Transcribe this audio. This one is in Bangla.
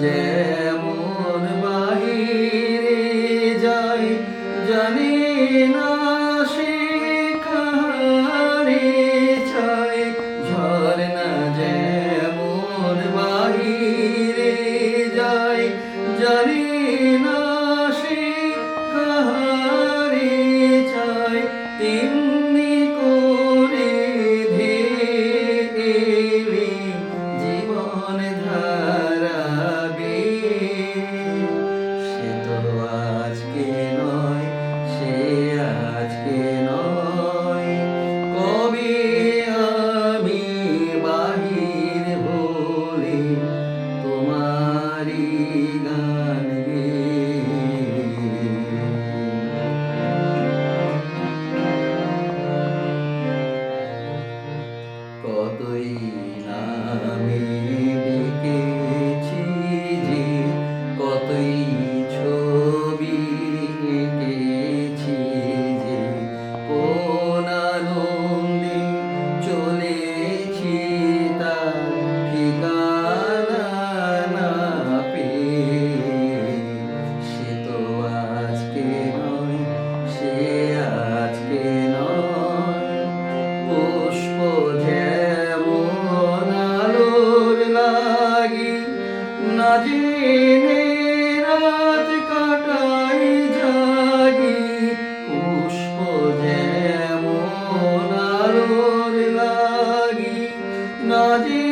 যেমন বাহিরে যায়, জানি না সে কাহারে চায়। ঝরনা যেমন বাহিরে যায়, জানি না সে কাহারে চায়। তেমনি করে ধেয়ে এলে জীবন ধারাবে। সে তো আজকে নয়, সে আজকে নয়, কবে আমি বাহির হলে তোমারি গান কতই নামে ডেকেছি যে, কতই ছবি এঁকেছি যে, কোন আনন্দে চলেছি তার ঠিকানা না পেয়ে। সে তো আজকে নয়, সে আজকে নয়, পুষ্প যেমন আলোর লাগি না জেনে রাত কাটাই জাগি। পুষ্প যেমন আলোর লাগি না জেনে